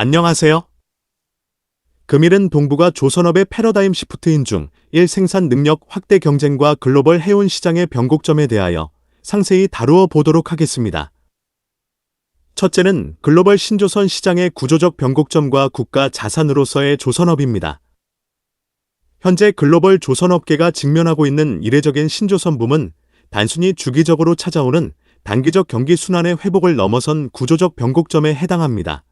안녕하세요. 금일은 동부가 조선업의 패러다임 시프트인 중 1. 생산 능력 확대 경쟁과 글로벌 해운 시장의 변곡점에 대하여 상세히 다루어 보도록 하겠습니다. 첫째는 글로벌 신조선 시장의 구조적 변곡점과 국가 자산으로서의 조선업입니다. 현재 글로벌 조선업계가 직면하고 있는 이례적인 신조선 붐은 단순히 주기적으로 찾아오는 단기적 경기 순환의 회복을 넘어선 구조적 변곡점에 해당합니다.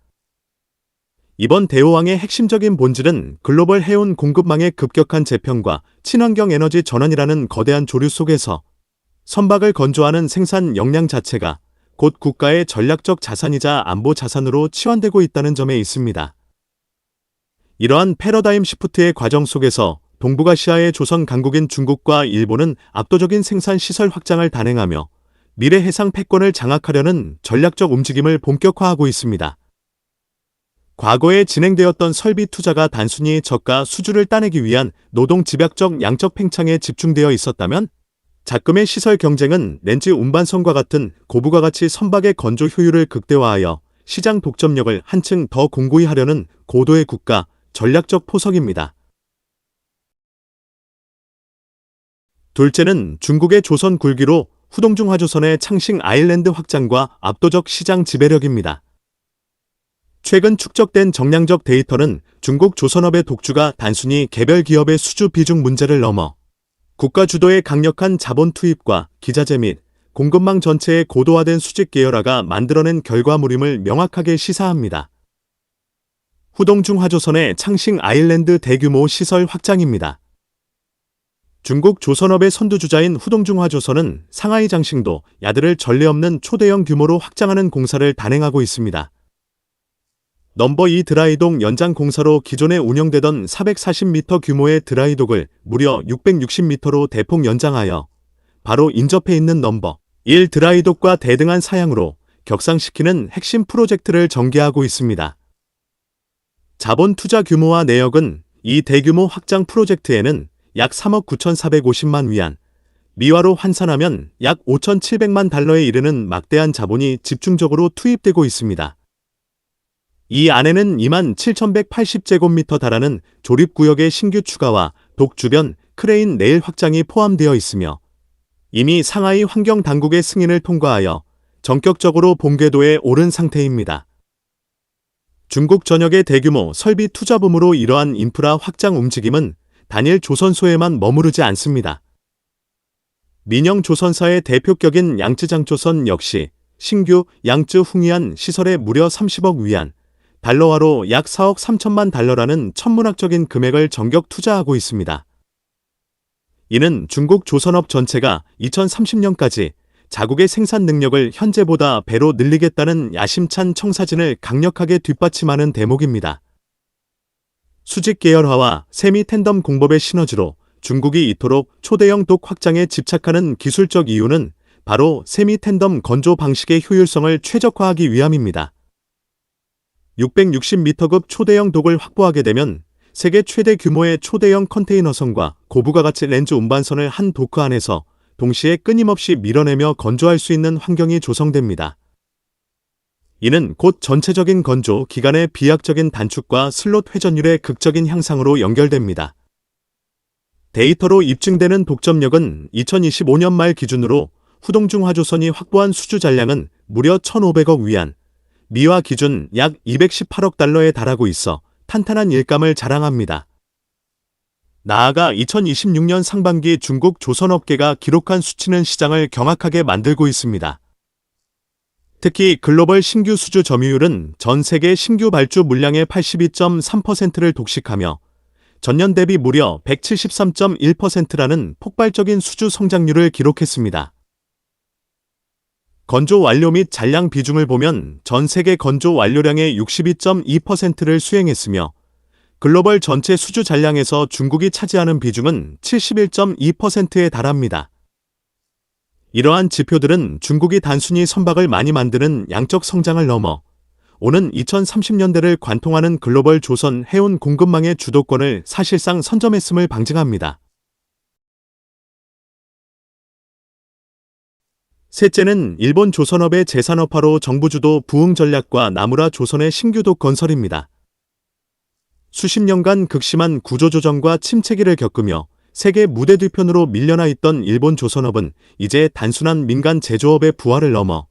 이번 대호황의 핵심적인 본질은 글로벌 해운 공급망의 급격한 재편과 친환경 에너지 전환이라는 거대한 조류 속에서 선박을 건조하는 생산 역량 자체가 곧 국가의 전략적 자산이자 안보 자산으로 치환되고 있다는 점에 있습니다. 이러한 패러다임 시프트의 과정 속에서 동북아시아의 조선 강국인 중국과 일본은 압도적인 생산 시설 확장을 단행하며 미래 해상 패권을 장악하려는 전략적 움직임을 본격화하고 있습니다. 과거에 진행되었던 설비 투자가 단순히 저가 수주를 따내기 위한 노동 집약적 양적 팽창에 집중되어 있었다면 작금의 시설 경쟁은 렌즈 운반선과 같은 고부가가치 선박의 건조 효율을 극대화하여 시장 독점력을 한층 더 공고히 하려는 고도의 국가 전략적 포석입니다. 둘째는 중국의 조선 굴기로 후동중하조선의 창싱 아일랜드 확장과 압도적 시장 지배력입니다. 최근 축적된 정량적 데이터는 중국 조선업의 독주가 단순히 개별 기업의 수주 비중 문제를 넘어 국가 주도의 강력한 자본 투입과 기자재 및 공급망 전체의 고도화된 수직 계열화가 만들어낸 결과물임을 명확하게 시사합니다. 후동중하조선의 창싱 아일랜드 대규모 시설 확장입니다. 중국 조선업의 선두주자인 후동중하조선은 상하이 장싱도 야드를 전례 없는 초대형 규모로 확장하는 공사를 단행하고 있습니다. 넘버 2 드라이독 연장 공사로 기존에 운영되던 440m 규모의 드라이독을 무려 660m로 대폭 연장하여 바로 인접해 있는 넘버 1 드라이독과 대등한 사양으로 격상시키는 핵심 프로젝트를 전개하고 있습니다. 자본 투자 규모와 내역은 이 대규모 확장 프로젝트에는 약 3억 9,450만 위안, 미화로 환산하면 약 5,700만 달러에 이르는 막대한 자본이 집중적으로 투입되고 있습니다. 이 안에는 27,180제곱미터 달하는 조립구역의 신규 추가와 독 주변 크레인 레일 확장이 포함되어 있으며 이미 상하이 환경당국의 승인을 통과하여 전격적으로 본궤도에 오른 상태입니다. 중국 전역의 대규모 설비 투자붐으로 이러한 인프라 확장 움직임은 단일 조선소에만 머무르지 않습니다. 민영 조선사의 대표격인 양쯔장조선 역시 신규 양쯔 흥위안 시설에 무려 30억 위안, 달러화로 약 4억 3천만 달러라는 천문학적인 금액을 전격 투자하고 있습니다. 이는 중국 조선업 전체가 2030년까지 자국의 생산 능력을 현재보다 배로 늘리겠다는 야심찬 청사진을 강력하게 뒷받침하는 대목입니다. 수직 계열화와 세미 텐덤 공법의 시너지로 중국이 이토록 초대형 독 확장에 집착하는 기술적 이유는 바로 세미 텐덤 건조 방식의 효율성을 최적화하기 위함입니다. 660m급 초대형 독을 확보하게 되면 세계 최대 규모의 초대형 컨테이너선과 고부가가치 렌즈 운반선을 한 도크 안에서 동시에 끊임없이 밀어내며 건조할 수 있는 환경이 조성됩니다. 이는 곧 전체적인 건조 기간의 비약적인 단축과 슬롯 회전율의 극적인 향상으로 연결됩니다. 데이터로 입증되는 독점력은 2025년 말 기준으로 후동중하조선이 확보한 수주 잔량은 무려 1,500억 위안, 미화 기준 약 218억 달러에 달하고 있어 탄탄한 일감을 자랑합니다. 나아가 2026년 상반기 중국 조선업계가 기록한 수치는 시장을 경악하게 만들고 있습니다. 특히 글로벌 신규 수주 점유율은 전 세계 신규 발주 물량의 82.3%를 독식하며 전년 대비 무려 173.1%라는 폭발적인 수주 성장률을 기록했습니다. 건조 완료 및 잔량 비중을 보면 전 세계 건조 완료량의 62.2%를 수행했으며 글로벌 전체 수주 잔량에서 중국이 차지하는 비중은 71.2%에 달합니다. 이러한 지표들은 중국이 단순히 선박을 많이 만드는 양적 성장을 넘어 오는 2030년대를 관통하는 글로벌 조선 해운 공급망의 주도권을 사실상 선점했음을 방증합니다. 셋째는 일본 조선업의 재산업화로 정부주도 부흥 전략과 나무라 조선의 신규도 건설입니다. 수십 년간 극심한 구조조정과 침체기를 겪으며 세계 무대 뒤편으로 밀려나 있던 일본 조선업은 이제 단순한 민간 제조업의 부활을 넘어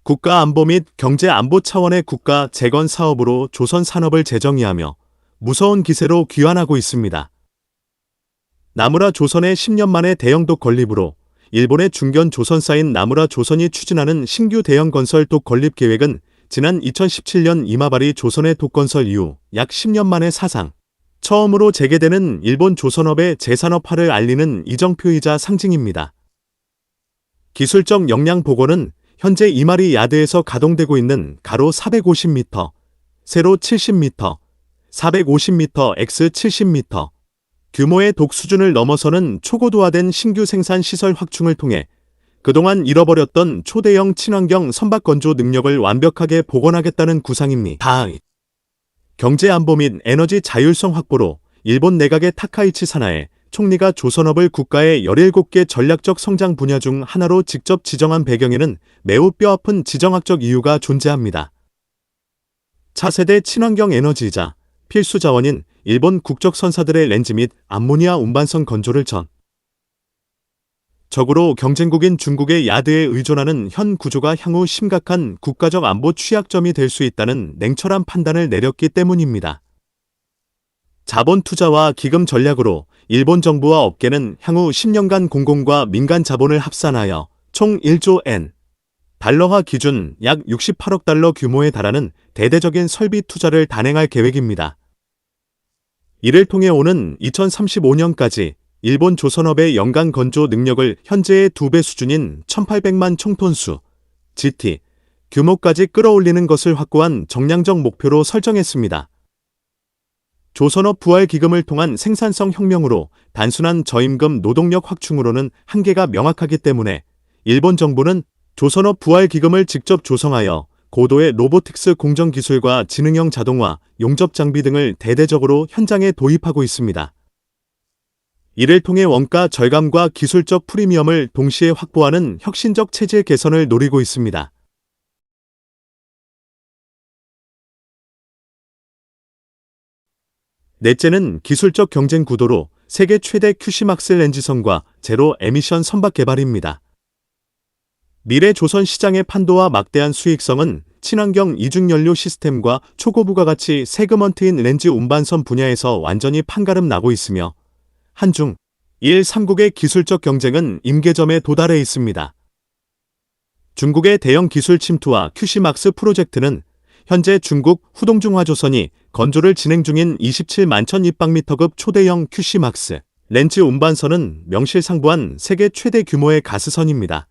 국가 안보 및 경제 안보 차원의 국가 재건 사업으로 조선 산업을 재정의하며 무서운 기세로 귀환하고 있습니다. 나무라 조선의 10년 만의 대형독 건립으로 일본의 중견 조선사인 나무라 조선이 추진하는 신규 대형 건설 독 건립 계획은 지난 2017년 이마바리 조선의 독건설 이후 약 10년 만에 사상 처음으로 재개되는 일본 조선업의 재산업화를 알리는 이정표이자 상징입니다. 기술적 역량 보고는 현재 이마리 야드에서 가동되고 있는 가로 450m, 세로 70m, 450m, x 70m 규모의 독 수준을 넘어서는 초고도화된 신규 생산 시설 확충을 통해 그동안 잃어버렸던 초대형 친환경 선박 건조 능력을 완벽하게 복원하겠다는 구상입니다. 경제 안보 및 에너지 자율성 확보로 일본 내각의 타카이치 사나에 총리가 조선업을 국가의 17개 전략적 성장 분야 중 하나로 직접 지정한 배경에는 매우 뼈아픈 지정학적 이유가 존재합니다. 차세대 친환경 에너지이자 필수 자원인 일본 국적 선사들의 렌즈 및 암모니아 운반선 건조를 적으로 경쟁국인 중국의 야드에 의존하는 현 구조가 향후 심각한 국가적 안보 취약점이 될 수 있다는 냉철한 판단을 내렸기 때문입니다. 자본 투자와 기금 전략으로 일본 정부와 업계는 향후 10년간 공공과 민간 자본을 합산하여 총 1조 엔, 달러화 기준 약 68억 달러 규모에 달하는 대대적인 설비 투자를 단행할 계획입니다. 이를 통해 오는 2035년까지 일본 조선업의 연간 건조 능력을 현재의 2배 수준인 1800만 총톤수 GT 규모까지 끌어올리는 것을 확고한 정량적 목표로 설정했습니다. 조선업 부활 기금을 통한 생산성 혁명으로 단순한 저임금 노동력 확충으로는 한계가 명확하기 때문에 일본 정부는 조선업 부활 기금을 직접 조성하여 고도의 로보틱스 공정 기술과 지능형 자동화, 용접 장비 등을 대대적으로 현장에 도입하고 있습니다. 이를 통해 원가 절감과 기술적 프리미엄을 동시에 확보하는 혁신적 체질 개선을 노리고 있습니다. 넷째는 기술적 경쟁 구도로 세계 최대 큐시막스 렌즈선과 제로 에미션 선박 개발입니다. 미래 조선 시장의 판도와 막대한 수익성은 친환경 이중연료 시스템과 초고부가가치 세그먼트인 렌즈 운반선 분야에서 완전히 판가름 나고 있으며 한중, 일 3국의 기술적 경쟁은 임계점에 도달해 있습니다. 중국의 대형 기술 침투와 큐시막스 프로젝트는 현재 중국 후동중화조선이 건조를 진행 중인 27만 천 입방미터급 초대형 큐시막스 렌즈 운반선은 명실상부한 세계 최대 규모의 가스선입니다.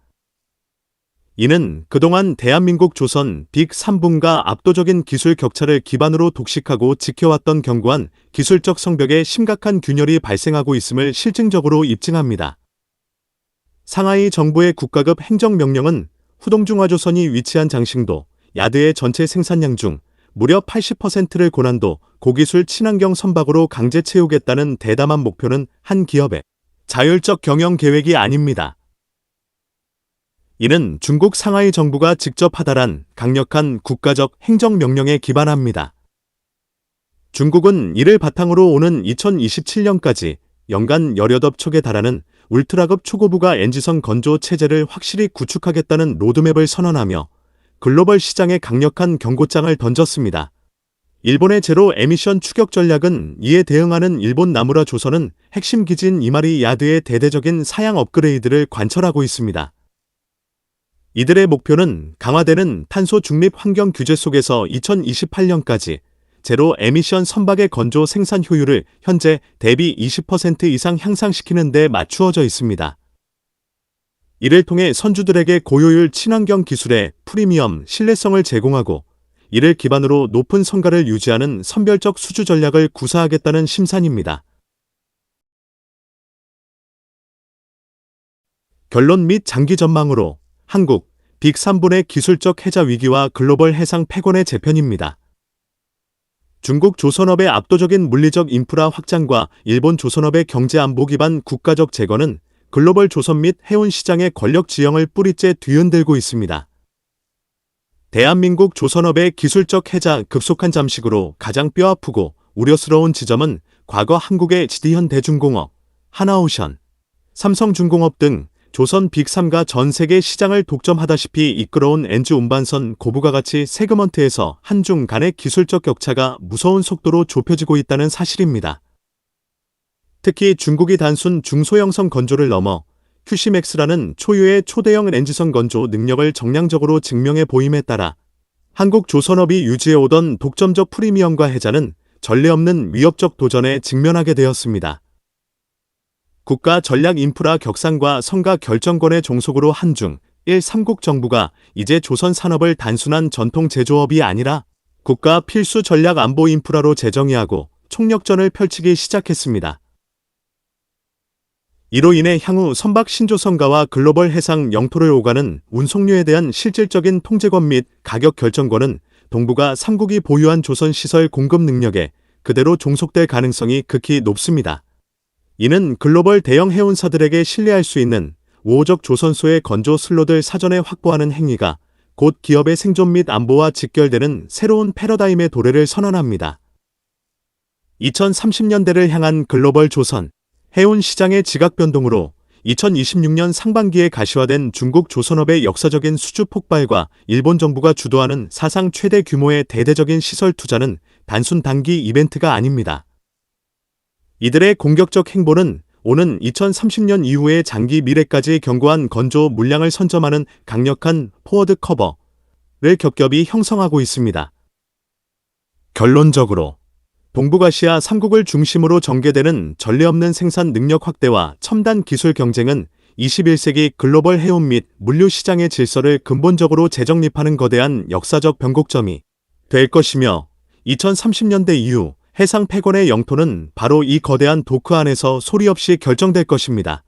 이는 그동안 대한민국 조선 빅 3분과 압도적인 기술 격차를 기반으로 독식하고 지켜왔던 견고한 기술적 성벽에 심각한 균열이 발생하고 있음을 실증적으로 입증합니다. 상하이 정부의 국가급 행정명령은 후동중화조선이 위치한 장신도, 야드의 전체 생산량 중 무려 80%를 고난도 고기술 친환경 선박으로 강제 채우겠다는 대담한 목표는 한 기업의 자율적 경영 계획이 아닙니다. 이는 중국 상하이 정부가 직접 하달한 강력한 국가적 행정명령에 기반합니다. 중국은 이를 바탕으로 오는 2027년까지 연간 18척에 달하는 울트라급 초고부가 엔지선 건조 체제를 확실히 구축하겠다는 로드맵을 선언하며 글로벌 시장에 강력한 경고장을 던졌습니다. 일본의 제로 에미션 추격 전략은 이에 대응하는 일본 나무라 조선은 핵심 기지인 이마리 야드의 대대적인 사양 업그레이드를 관철하고 있습니다. 이들의 목표는 강화되는 탄소 중립 환경 규제 속에서 2028년까지 제로 에미션 선박의 건조 생산 효율을 현재 대비 20% 이상 향상시키는 데 맞추어져 있습니다. 이를 통해 선주들에게 고효율 친환경 기술의 프리미엄 신뢰성을 제공하고 이를 기반으로 높은 성과를 유지하는 선별적 수주 전략을 구사하겠다는 심산입니다. 결론 및 장기 전망으로 한국, 빅 3분의 기술적 해자 위기와 글로벌 해상 패권의 재편입니다. 중국 조선업의 압도적인 물리적 인프라 확장과 일본 조선업의 경제 안보 기반 국가적 재건은 글로벌 조선 및 해운 시장의 권력 지형을 뿌리째 뒤흔들고 있습니다. 대한민국 조선업의 기술적 해자 급속한 잠식으로 가장 뼈아프고 우려스러운 지점은 과거 한국의 지디현대중공업, 하나오션, 삼성중공업 등 조선 빅3가 전 세계 시장을 독점하다시피 이끌어온 엔지 운반선 고부가 가치 세그먼트에서 한중 간의 기술적 격차가 무서운 속도로 좁혀지고 있다는 사실입니다. 특히 중국이 단순 중소형선 건조를 넘어 큐시맥스라는 초유의 초대형 엔지선 건조 능력을 정량적으로 증명해 보임에 따라 한국 조선업이 유지해오던 독점적 프리미엄과 해자는 전례 없는 위협적 도전에 직면하게 되었습니다. 국가 전략 인프라 격상과 성과 결정권의 종속으로 한중 1.3국 정부가 이제 조선 산업을 단순한 전통 제조업이 아니라 국가 필수 전략 안보 인프라로 재정의하고 총력전을 펼치기 시작했습니다. 이로 인해 향후 선박 신조선가와 글로벌 해상 영토를 오가는 운송료에 대한 실질적인 통제권 및 가격 결정권은 동북아 3국이 보유한 조선 시설 공급 능력에 그대로 종속될 가능성이 극히 높습니다. 이는 글로벌 대형 해운사들에게 신뢰할 수 있는 우호적 조선소의 건조 슬롯을 사전에 확보하는 행위가 곧 기업의 생존 및 안보와 직결되는 새로운 패러다임의 도래를 선언합니다. 2030년대를 향한 글로벌 조선 해운 시장의 지각 변동으로 2026년 상반기에 가시화된 중국 조선업의 역사적인 수주 폭발과 일본 정부가 주도하는 사상 최대 규모의 대대적인 시설 투자는 단순 단기 이벤트가 아닙니다. 이들의 공격적 행보는 오는 2030년 이후의 장기 미래까지 견고한 건조 물량을 선점하는 강력한 포워드 커버를 겹겹이 형성하고 있습니다. 결론적으로 동북아시아 3국을 중심으로 전개되는 전례 없는 생산 능력 확대와 첨단 기술 경쟁은 21세기 글로벌 해운 및 물류 시장의 질서를 근본적으로 재정립하는 거대한 역사적 변곡점이 될 것이며 2030년대 이후 해상 패권의 영토는 바로 이 거대한 도크 안에서 소리 없이 결정될 것입니다.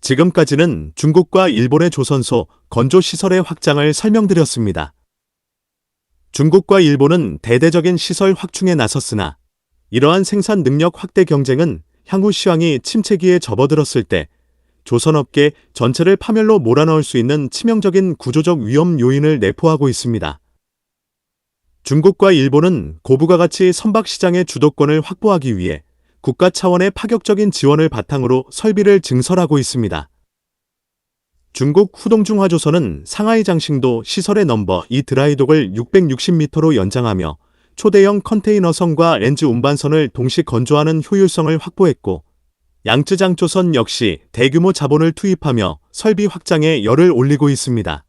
지금까지는 중국과 일본의 조선소 건조 시설의 확장을 설명드렸습니다. 중국과 일본은 대대적인 시설 확충에 나섰으나 이러한 생산 능력 확대 경쟁은 향후 시황이 침체기에 접어들었을 때 조선업계 전체를 파멸로 몰아넣을 수 있는 치명적인 구조적 위험 요인을 내포하고 있습니다. 중국과 일본은 고부가 가치 선박 시장의 주도권을 확보하기 위해 국가 차원의 파격적인 지원을 바탕으로 설비를 증설하고 있습니다. 중국 후동중화조선은 상하이 장싱도 시설의 넘버 2 드라이독을 660m로 연장하며 초대형 컨테이너선과 엔지 운반선을 동시 건조하는 효율성을 확보했고 양쯔장조선 역시 대규모 자본을 투입하며 설비 확장에 열을 올리고 있습니다.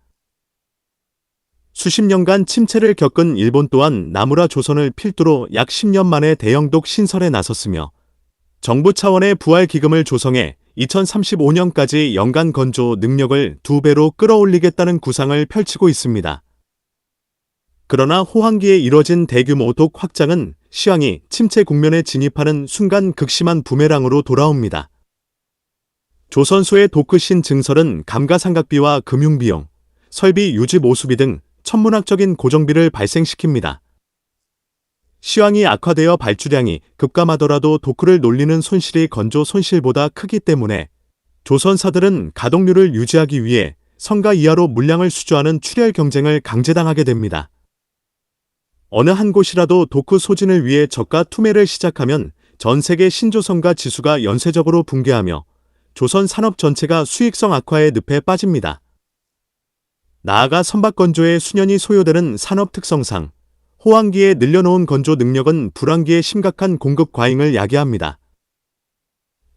수십 년간 침체를 겪은 일본 또한 나무라 조선을 필두로 약 10년 만에 대형독 신설에 나섰으며 정부 차원의 부활 기금을 조성해 2035년까지 연간 건조 능력을 2배로 끌어올리겠다는 구상을 펼치고 있습니다. 그러나 호황기에 이뤄진 대규모 독 확장은 시황이 침체 국면에 진입하는 순간 극심한 부메랑으로 돌아옵니다. 조선소의 도크신 증설은 감가상각비와 금융비용, 설비 유지 모수비 등 천문학적인 고정비를 발생시킵니다. 시황이 악화되어 발주량이 급감하더라도 도크를 놀리는 손실이 건조 손실보다 크기 때문에 조선사들은 가동률을 유지하기 위해 성가 이하로 물량을 수주하는 출혈 경쟁을 강제당하게 됩니다. 어느 한 곳이라도 도크 소진을 위해 저가 투매를 시작하면 전 세계 신조선가 지수가 연쇄적으로 붕괴하며 조선 산업 전체가 수익성 악화의 늪에 빠집니다. 나아가 선박 건조에 수년이 소요되는 산업 특성상 호황기에 늘려놓은 건조 능력은 불황기에 심각한 공급 과잉을 야기합니다.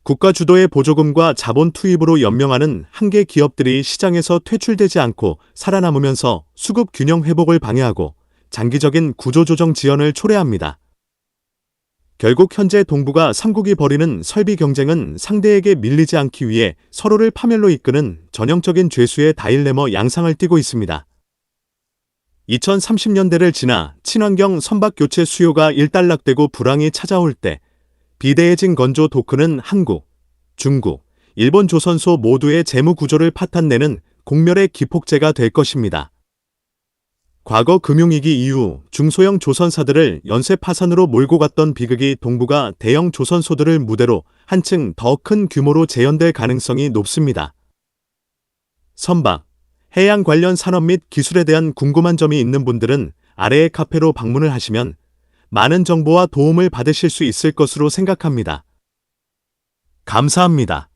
국가 주도의 보조금과 자본 투입으로 연명하는 한계 기업들이 시장에서 퇴출되지 않고 살아남으면서 수급 균형 회복을 방해하고 장기적인 구조조정 지연을 초래합니다. 결국 현재 동북아 3국이 벌이는 설비 경쟁은 상대에게 밀리지 않기 위해 서로를 파멸로 이끄는 전형적인 죄수의 다일레머 양상을 띠고 있습니다. 2030년대를 지나 친환경 선박 교체 수요가 일단락되고 불황이 찾아올 때 비대해진 건조 도크는 한국, 중국, 일본 조선소 모두의 재무 구조를 파탄내는 공멸의 기폭제가 될 것입니다. 과거 금융위기 이후 중소형 조선사들을 연쇄 파산으로 몰고 갔던 비극이 동북아 대형 조선소들을 무대로 한층 더 큰 규모로 재현될 가능성이 높습니다. 선박, 해양 관련 산업 및 기술에 대한 궁금한 점이 있는 분들은 아래의 카페로 방문을 하시면 많은 정보와 도움을 받으실 수 있을 것으로 생각합니다. 감사합니다.